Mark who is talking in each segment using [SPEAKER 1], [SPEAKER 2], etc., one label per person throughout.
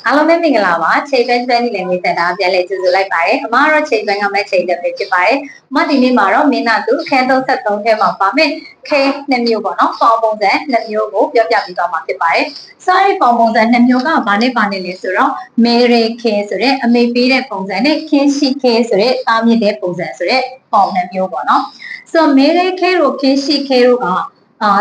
[SPEAKER 1] အားလုံးပဲမင်္ဂလာပါချိန်တွင်းတွင်းနေလည်းနေတာပြန်လဲကြိုဆိုလိုက်ပါတယ်အမကတော့ချိန်တွင်းကမဲ့ချိန်တွင်းပဲဖြစ်ပါတယ်အမဒီနေ့မှာတော့မင်းသားသူအခန်း33ထဲမှာပါမယ်ခဲ2မျိုးပေါ့နော်ပေါင်ပုံစံ2မျိုးကိုပြောပြပြီးသွားမှာဖြစ်ပါတယ်ဆိုတော့ပေါင်ပုံစံ2မျိုးကဘာနဲ့ပါနေလဲဆိုတော့မေရီခဲဆိုတဲ့အမေပေးတဲ့ပုံစံနဲ့ခင်းရှိခဲဆိုတဲ့တားမြစ်တဲ့ပုံစံဆိုတဲ့ပေါင်2မျိုးပေါ့နော်ဆိုတော့မေရီခဲတို့ခင်းရှိခဲတို့က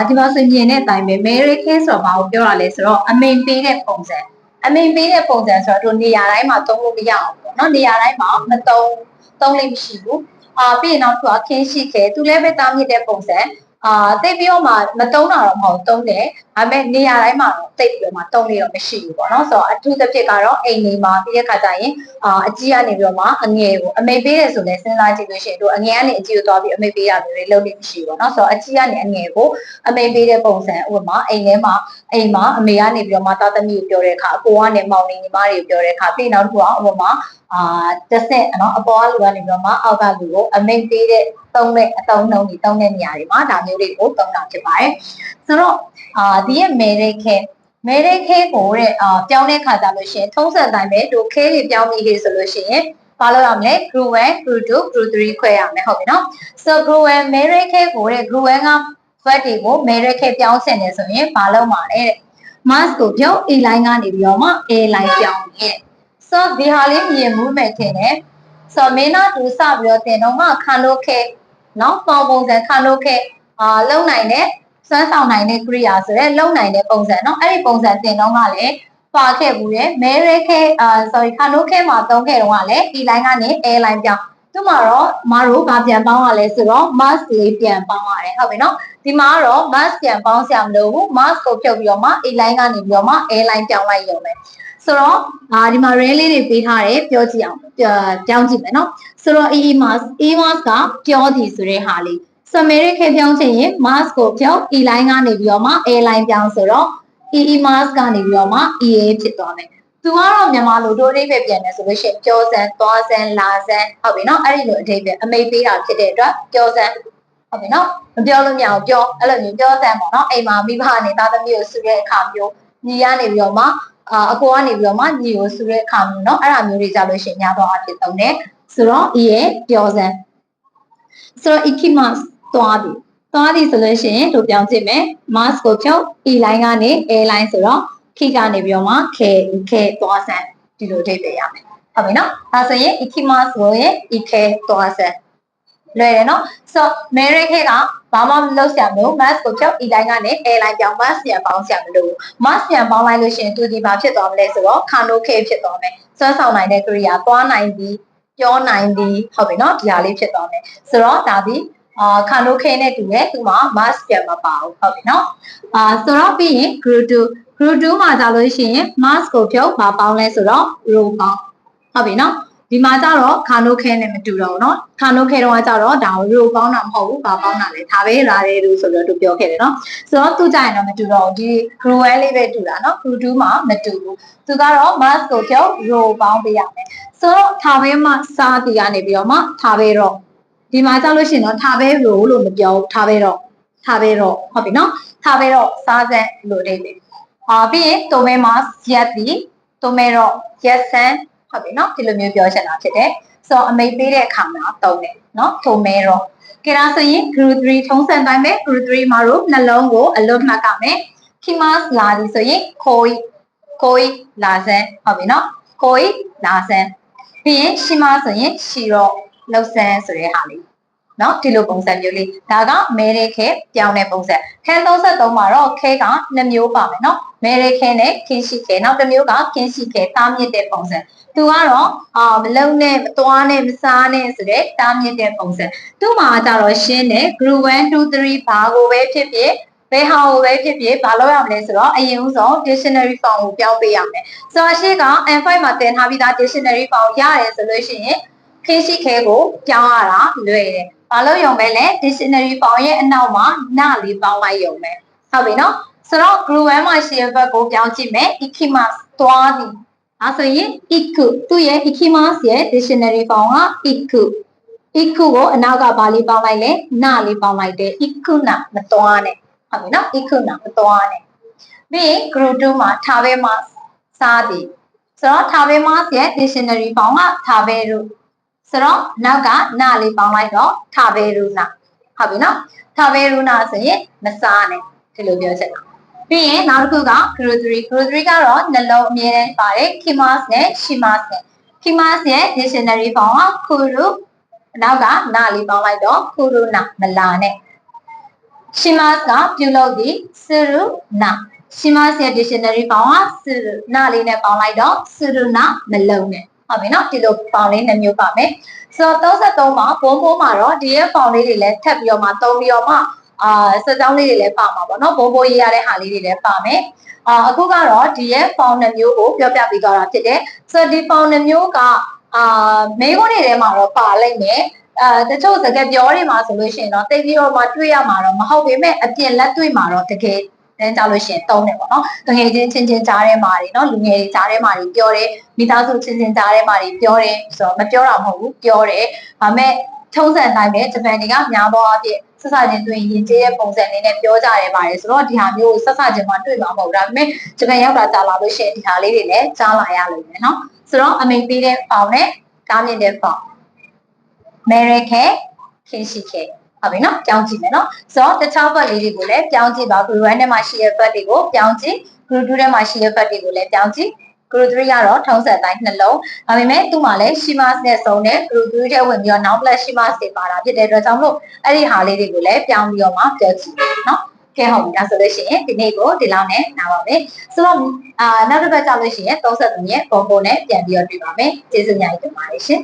[SPEAKER 1] ဒီမှာဆိုမြင်တဲ့အတိုင်းပဲမေရီခဲဆိုတော့ဘာကိုပြောတာလဲဆိုတော့အမေပေးတဲ့ပုံစံအမိန်ပေးတဲ့ပုံစံဆိုတော့နေရာတိုင်းမှာသုံးလို့မရအောင်ပေါ့နော်နေရာတိုင်းမှာမသုံးလို့မရှိဘူးပြီးရင်တော့သူကခင်းရှိခဲသူလည်းပဲတားမြစ်တဲ့ပုံစံတိတ်ပြီးတော့မှမသုံးတာတော့မဟုတ်သုံးတယ်ဒါပေမဲ့နေရာတိုင်းမှာတော့တိတ်ပြီးတော့မှသုံးလို့တော့မရှိဘူးပေါ့နော်ဆိုတော့အထူးသဖြင့်ကတော့အိမ်နေမှာပြီးတဲ့ခါကျရင်အကြီးကနေပြီးတော့မှအငယ်ကိုအမိန်ပေးတယ်ဆိုလည်းစဉ်းစားကြည့်လို့ရှိရင်တို့အငယ်ကနေအကြီးကိုသွားပြီးအမိန်ပေးရမျိုးတွေလုပ်လို့မရှိဘူးပေါ့နော်ဆိုတော့အကြီးကနေအငယ်ကိုအမိန်ပေးတဲ့ပုံစံဥပမာအိမ်ထဲမှာအိမ်မှာအမေကနေပြီးတော့မှသားသမီးကိုပြောတဲ့အခါအကိုကနေမောင်နေညီမတွေကိုပြောတဲ့အခါပြီးနောက်တစ်ခုကဥပမာတစ်ဆက်နော်အပေါ်ကလူကနေပြီးတော့မှအောက်ကလူကိုအမိန်ပေးတဲ့သုံးတဲ့အသုံးနှုန်းတွေသုံးတဲ့နေရာတွေမှာဒါမျိုးတွေကိုသုံးတာဖြစ်ပါတယ်ဆိုတော့ဒီရဲ့မေရိခဲကိုတဲ့ပြောင်းတဲ့ခါကြလို့ရှိရင်ထုံးစံတိုင်းပဲတို့ခဲတွေပြောင်းပြီးခေဆိုလို့ရှိရင်ဘာလို့ရမလဲ group 1 group 2 group 3ခွဲရမယ်ဟုတ်ပြီနော် so group 1မေရိခဲကိုတဲ့ group 1က word တွေကိုမေရိခဲပြောင်းဆင်နေဆိုရင်ဘာလုပ်မှာလဲတဲ့ mask ကိုပြုတ် a line ကနေပြီးတော့မှ a line ပြောင်းနေ so ဒီဟာလေးမြင်မှုမဲ့ထင်တယ် so မင်းသားသူစပြီးတော့တင်တော့မှခါလို့ခဲနော်ပေါင်ပုံစံခါလို့ခဲလုံနိုင်တဲ့စွမ်းဆောင်နိုင်တဲ့ Kriya ဆိုတဲ့လုံနိုင်တဲ့ပုံစံเนาะအဲ့ဒီပုံစံတင်တော့ကလည်းပါခဲ့ဘူးရဲ့မဲရဲခဲsorry ခါလို့ခဲမှာသုံးခဲ့တော့ကလည်း e line ကနေ a line ပြောင်းသူ့မှာတော့မတို့ဘာပြန်ပေါင်းရလဲဆိုတော့ mask လေးပြန်ပေါင်းရတယ်ဟုတ်ပြီနော်ဒီမှာတော့ mask ပြန်ပေါင်းဆရာမလိုဘူး mask ကိုဖြုတ်ပြီးတော့မှ a line ကနေပြီးတော့မှ a line ပြောင်းလိုက်ရုံပဲဆိုတော့ဒီမှာ rail လေးတွေပေးထားတယ်ပြောကြည့်အောင်ပြောင်းကြည့်မယ်နော်ဆိုတော့ e mask ကပြောသည်ဆိုတဲ့ဟာလေးစမေရိခဲပြောင်းချင်ရင် mask ကိုဖြုတ် e line ကနေပြီးတော့မှ a line ပြောင်းဆိုတော့ e mask ကနေပြီးတော့မှ ea ဖြစ်သွားမယ်သူကတော့မြန်မာလိုတို့အဓိပ္ပာယ်ပြန်တယ်ဆိုလို့ရှိရင်ပြောစံသွားစံလာစံဟုတ်ပြီနော်အဲ့ဒီလိုအဓိပ္ပာယ်အမိတ်ပေးတာဖြစ်တဲ့အတွက်ပြောစံဟုတ်ပြီနော်မပြောလို့မရအောင်ပြောအဲ့လိုမျိုးပြောစံပေါ့နော်အိမ်မှာမိဘကနေသားသမီးကိုဆူတဲ့အခါမျိုးညီရနေပြီးတော့မှအကိုကနေပြီးတော့မှညီကိုဆူတဲ့အခါမျိုးနော်အဲ့ဒါမျိုးတွေကြလို့ရှိရင်များသောအားဖြင့်သုံးတယ်ဆိုတော့ e ရဲ့ပြောစံဆိုတော့ ikimas သွားပြီဆိုလို့ရှိရင်တို့ပြောင်းကြည့်မယ် mask ကိုဖြုတ် e line ကနေ a line ဆိုတော့ခိကနေပြီးတော့မှခဲသွားစံဒီလိုအဓိပ္ပာယ်ရမယ်ဟုတ်ပြီနော်ဒါဆိုရင် ikimas ဆိုရင် ike သွားစံလွယ်တယ်နော်ဆိုတော့ merit ခဲကဘာမှမလုပ်ဆရာမလို့ mask ကိုဖြုတ် e line ကနေ a line ပြောင်း mask ပြန်ပေါင်းဆရာမလို့ mask ပြန်ပေါင်းလိုက်လို့ရှိရင်သူဒီဘာဖြစ်သွားမလဲဆိုတော့ kano ခဲဖြစ်သွားမယ်စွမ်းဆောင်နိုင်တဲ့ Kriya သွားနိုင်သည်ပြောနိုင်သည်ဟုတ်ပြီနော်ဒီဟာလေးဖြစ်သွားမယ်ဆိုတော့ဒါဒီခါလို့ခဲနဲ့တူတယ်သူမှာ mask ပြန်မပါဘူးဟုတ်ပြီနော်ဆိုတော့ပြီးရင် group 2မှာကြာလို့ရှိရင် mask ကိုဖြုတ်ဘာပေါင်းလဲဆိုတော့ row ပေါင်းဟုတ်ပြီနော်ဒီမှာကျတော့ခါလို့ခဲနဲ့မတူတော့ဘူးเนาะခါလို့ခဲတော့ကျတော့ဒါကို row ပေါင်းတာမဟုတ်ဘူးဘာပေါင်းတာလဲဒါပဲလာတယ်လို့ဆိုတော့သူပြောခဲ့တယ်เนาะဆိုတော့သူကြရင်တော့မတူတော့ဘူးဒီ group 1လေးပဲတူတာเนาะ group 2မှာမတူဘူးသူကတော့ mask ကိုဖြုတ် row ပေါင်းပေးရမယ်ဆိုတော့ထားပဲမှစားတီကနေပြီးတော့မှထားပဲတော့ဒီမှာကြောက်လို့ရှိရင်တော့ထားပဲလို့မပြောဘူးထားပဲတော့ဟုတ်ပြီနော်ထားပဲတော့စားစံလို့အဓိပ္ပာယ်ပြီးရင်တိုမဲမှာရက်ဒီတိုမဲတော့ရက်ဆန်ဟုတ်ပြီနော်ဒီလိုမျိုးပြောချင်တာဖြစ်တယ်ဆိုတော့အမိတ်ပေးတဲ့အခါမှာတုံးတယ်နော်တိုမဲတော့ကြည့်လားဆိုရင် group 3ထုံးစံတိုင်းပဲ group 3မှာတော့နှလုံးကိုအလွတ်မှတ်ကမယ် kimas လာပြီဆိုရင် koi လာစံဟုတ်ပြီနော် koi လာစံပြီးရင်ရှိမဆိုရင်ရှိတော့လောက်စံဆိုတဲ့ဟာလေးနော်ဒီလိုပုံစံမျိုးလေးဒါကမဲရဲခဲပြောင်းတဲ့ပုံစံခဲ33မှာတော့ခဲက2မျိုးပါမယ်နော်မဲရဲခဲနဲ့ခင်းရှိခဲနောက်တစ်မျိုးကခင်းရှိခဲတားမြစ်တဲ့ပုံစံသူကတော့မလုံနဲ့မသွားနဲ့မစားနဲ့ဆိုတဲ့တားမြစ်တဲ့ပုံစံသူ့မှာကြတော့ရှင်းတယ် group 1 2 3ဘာကိုပဲဖြစ်ဖြစ်ဘယ်ဟာကိုပဲဖြစ်ဖြစ်ဘာလုပ်ရမလဲဆိုတော့အရင်ဦးဆုံး dictionary form ကိုပြောင်းပေးရမယ်ဆိုတော့ရှေ့က N5 မှာသင်ထားပြီးသား dictionary form ရတယ်ဆိုလို့ရှိရင်ခင်းရှိခဲကိုပြောင်းရတာလွယ်တယ်ဘာလို့ရုံပဲလဲ dictionary form ရဲ့အနောက်မှာနလေးပေါင်းလိုက်ရုံပဲဟုတ်ပြီနော်ဆိုတော့ group 1မှာရှိတဲ့ဘက်ကိုပြောင်းကြည့်မယ် ikimas သွားသည်ဒါဆိုရင် iku သူ့ရဲ့ ikimas ရဲ့ dictionary form က iku ကိုအနောက်ကဘာလေးပေါင်းလိုက်လဲနလေးပေါင်းလိုက်တယ် iku နာမသွားနဲ့ဟုတ်ပြီနော် iku နာမသွားနဲ့ပြီးရင် group 2မှာထားပဲမှာစားသည် ဆိုတော့ tabemas ရဲ့ dictionary ပေါင်းက taberu ဆိုတော့နောက်ကနာလေးပေါင်းလိုက်တော့ taberuna ဟုတ်ပြီနော် taberuna ဆိုရင်မစားနဲ့ဒီလိုပြောချင်တာပြီးရင်နောက်တစ်ခုက grocery ကတော့နှလုံးအမြဲတမ်းပါတယ် kimas နဲ့ shimas နဲ့ kimas ရဲ့ dictionary ပေါင်းက kuru နောက်ကနာလေးပေါင်းလိုက်တော့ kuruna မလာနဲ့ shimas ကပြုလုပ်သည် suruna shimas ရဲ့ dictionary ပေါင်းက suru နာလေးနဲ့ပေါင်းလိုက်တော့ suruna မလုံးနဲ့ဟုတ်ပြီနော်ဒီလိုပေါင်းလေး2မျိုးပါမယ်ဆိုတော့33မှာဘုံဘုံမှာတော့ဒီရဲ့ပေါင်းလေးတွေလည်းထပ်ပြီးတော့မှသုံးပြီးတော့မှစက်ကြောင်းလေးတွေလည်းပါမှာပေါ့နော်ဘုံဘိုးရေးရတဲ့ဟာလေးတွေလည်းပါမယ်အခုကတော့ဒီရဲ့ပေါင်း2မျိုးကိုပြောပြပေးသွားတာဖြစ်တယ်ဆိုတော့ဒီပေါင်း2မျိုးကမေးခွန်းတွေထဲမှာတော့ပါလိမ့်မယ်တချို့စကားပြောတွေမှာဆိုလို့ရှိရင်တော့တိတ်ပြီးတော့မှတွေ့ရမှာတော့မဟုတ်ပေမဲ့အပြင်လက်တွေ့မှာတော့တကယ်တန်းကြလို့ရှိရင်သုံးတယ်ပေါ့နော်တကယ်ချင်းကြားထဲမှာတွေနော်လူငယ်တွေကြားထဲမှာတွေပြောတယ်မိသားစုချင်းကြားထဲမှာတွေပြောတယ်ဆိုတော့မပြောတာမဟုတ်ဘူးပြောတယ်ဒါပေမဲ့ထုံးစံတိုင်းပဲဂျပန်တွေကများသောအားဖြင့်ဆက်ဆချင်းတွေ့ရင်ကျေးရဲ့ပုံစံလေးနဲ့ပြောကြရဲပါတယ်ဆိုတော့ဒီဟာမျိုးဆက်ဆချင်းမှတွေ့မှာမဟုတ်ဒါပေမဲ့ဂျပန်ရောက်တာကြာလာလို့ရှိရင်ဒီဟာလေးတွေလည်းကြားလာရလိမ့်မယ်နော်ဆိုတော့အမိန်ပေးတဲ့ပေါင်နဲ့ကားမြင့်တဲ့ပေါင်မေရခဲခင်ရှိခဲဟုတ်ပြီနော်ပြောင်းကြည့်မယ်နော်ဆိုတော့တခြားဘက်လေးတွေကိုလည်းပြောင်းကြည့်ပါ group 1ထဲမှာရှိတဲ့ဘက်တွေကိုပြောင်းကြည့် group 2ထဲမှာရှိတဲ့ဘက်တွေကိုလည်းပြောင်းကြည့် group 3ကတော့ထုံးစံတိုင်းနှလုံးဒါပေမဲ့သူ့မှာလည်း shimas နဲ့စုံတဲ့ group 3ထဲဝင်ပြီးတော့ now plus shimas တွေပါတာဖြစ်တဲ့အတွက်ကြောင့်မို့အဲ့ဒီဟာလေးတွေကိုလည်းပြောင်းပြီးတော့မှပြောကြည့်နော်ကဲဟုတ်ပြီဒါဆိုလို့ရှိရင်ဒီနေ့ကိုဒီလောက်နဲ့နားပါမယ်ဆိုတော့နောက်တစ်ပတ်ကြာလို့ရှိရင်33ရဲ့ပုံပုံနဲ့ပြန်ပြီးတော့တွေ့ပါမယ်ကျေးဇူးများကြီးတင်ပါတယ်ရှင်